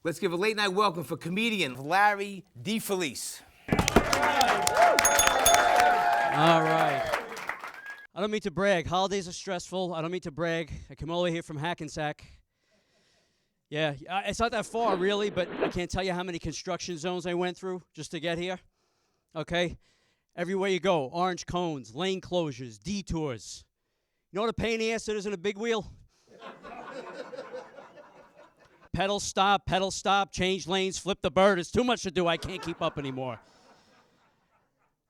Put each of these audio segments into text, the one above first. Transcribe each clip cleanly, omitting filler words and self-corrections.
Let's give a late night welcome for comedian Larry DeFelice. All right. I don't mean to brag. Holidays are stressful. I don't mean to brag. I come all the way here from Hackensack. Yeah, it's not that far, really, but I can't tell you how many construction zones I went through just to get here. Okay? Everywhere you go, orange cones, lane closures, detours. You know what a pain in the ass it is in a big wheel? Pedal stop, change lanes, flip the bird. It's too much to do. I can't keep up anymore.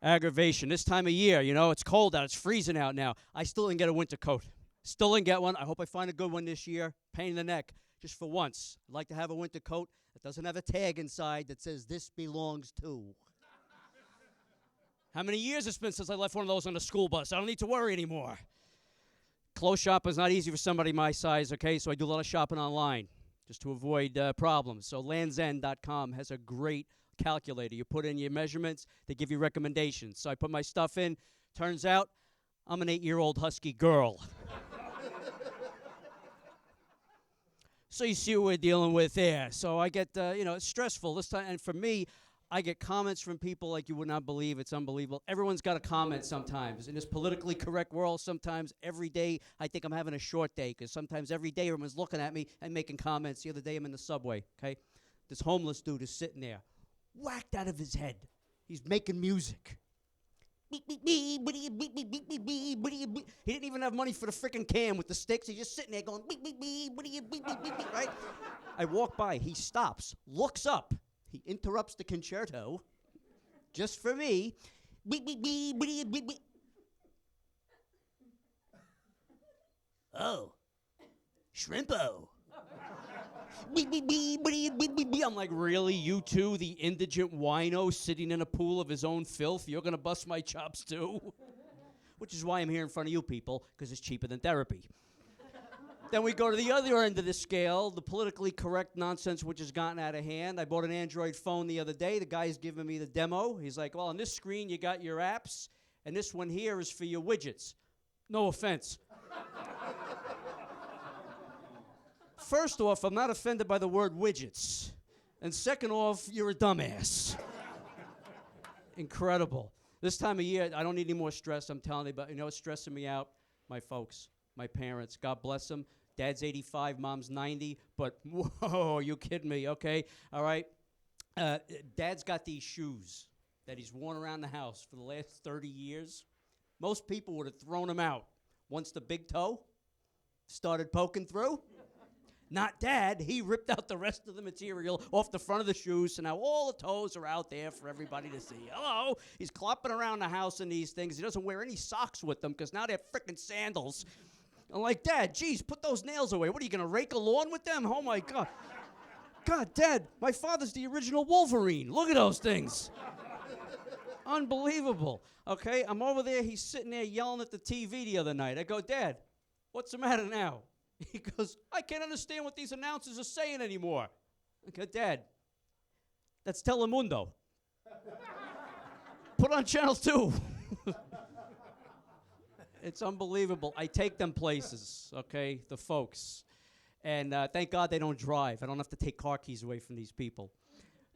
Aggravation. This time of year, you know, it's cold out. It's freezing out now. I still didn't get a winter coat. Still didn't get one. I hope I find a good one this year. Pain in the neck. Just for once. I'd like to have a winter coat that doesn't have a tag inside that says, "This belongs to." How many years it's been since I left one of those on the school bus? I don't need to worry anymore. Clothes shopping is not easy for somebody my size, okay? So I do a lot of shopping online just to avoid problems. So landsend.com has a great calculator. You put in your measurements, they give you recommendations. So I put my stuff in. Turns out I'm an 8-year-old husky girl. So you see what we're dealing with there. So I get, it's stressful this time. And for me, I get comments from people like you would not believe. It's unbelievable. Everyone's got a comment sometimes. In this politically correct world, sometimes every day I think I'm having a short day because sometimes every day everyone's looking at me and making comments. The other day I'm in the subway, okay? This homeless dude is sitting there, whacked out of his head. He's making music. He didn't even have money for the frickin' can with the sticks. He's just sitting there going, right? I walk by. He stops, looks up. He interrupts the concerto just for me. Oh, shrimpo. I'm like, really? You two, the indigent wino sitting in a pool of his own filth? You're going to bust my chops too? Which is why I'm here in front of you people, because it's cheaper than therapy. Then we go to the other end of the scale, the politically correct nonsense which has gotten out of hand. I bought an Android phone the other day. The guy's giving me the demo. He's like, well, on this screen you got your apps, and this one here is for your widgets. No offense. First off, I'm not offended by the word widgets. And second off, you're a dumbass. Incredible. This time of year, I don't need any more stress, I'm telling you, but you know what's stressing me out? My folks, my parents, God bless them. Dad's 85, Mom's 90, but whoa, are you kidding me, okay? All right. Dad's got these shoes that he's worn around the house for the last 30 years. Most people would have thrown them out once the big toe started poking through. Not Dad. He ripped out the rest of the material off the front of the shoes, so now all the toes are out there for everybody to see. Hello. He's clopping around the house in these things. He doesn't wear any socks with them because now they're frickin' sandals. I'm like, Dad, geez, put those nails away. What, are you going to rake a lawn with them? Oh, my God. God, Dad, my father's the original Wolverine. Look at those things. Unbelievable. Okay, I'm over there. He's sitting there yelling at the TV the other night. I go, Dad, what's the matter now? He goes, I can't understand what these announcers are saying anymore. I go, Dad, that's Telemundo. Put on Channel 2. It's unbelievable. I take them places, okay, the folks. And thank God they don't drive. I don't have to take car keys away from these people.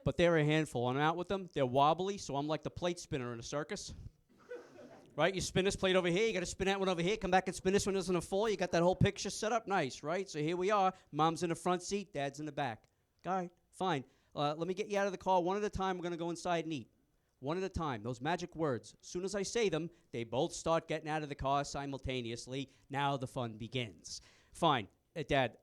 But they're a handful. I'm out with them. They're wobbly, so I'm like the plate spinner in a circus. Right? You spin this plate over here. You got to spin that one over here. Come back and spin this one. Doesn't fall. You got that whole picture set up nice, right? So here we are. Mom's in the front seat. Dad's in the back. All right, fine. Let me get you out of the car. One at a time. We're going to go inside and eat. One at a time. Those magic words. As soon as I say them, they both start getting out of the car simultaneously. Now the fun begins. Fine. Dad,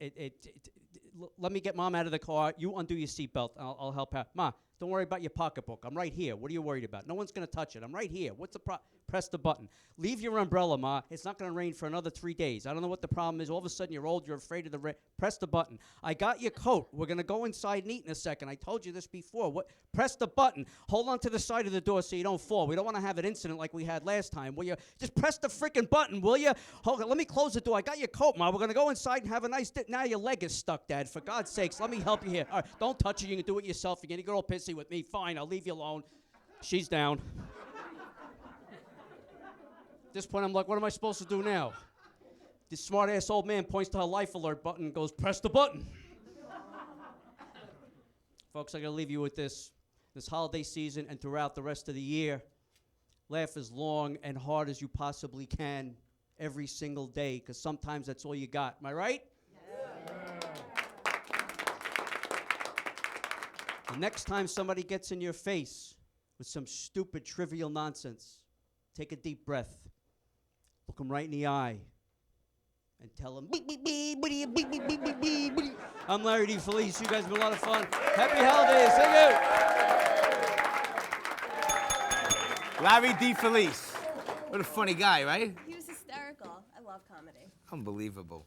let me get Mom out of the car. You undo your seatbelt. I'll help out. Ma, don't worry about your pocketbook. I'm right here. What are you worried about? No one's going to touch it. I'm right here. What's the problem? Press the button. Leave your umbrella, Ma. It's not going to rain for another 3 days. I don't know what the problem is. All of a sudden, you're old. You're afraid of the rain. Press the button. I got your coat. We're going to go inside and eat in a second. I told you this before. Press the button. Hold on to the side of the door so you don't fall. We don't want to have an incident like we had last time. Will you? Just press the freaking button, will you? Hold on. Let me close the door. I got your coat, Ma. We're going to go inside and have a nice day. Now your leg is stuck, Dad. For God's sakes, let me help you here. All right, don't touch it. You can do it yourself. You're going to get all pissy with me. Fine. I'll leave you alone. She's down. At this point, I'm like, what am I supposed to do now? This smart-ass old man points to her life alert button and goes, press the button. Folks, I'm going to leave you with this holiday season and throughout the rest of the year. Laugh as long and hard as you possibly can every single day, because sometimes that's all you got. Am I right? The next time somebody gets in your face with some stupid, trivial nonsense, take a deep breath, look them right in the eye, and tell them, I'm Larry DeFelice. You guys have been a lot of fun. Happy holidays. Thank you. Larry DeFelice. What a funny guy, right? He was hysterical. I love comedy. Unbelievable.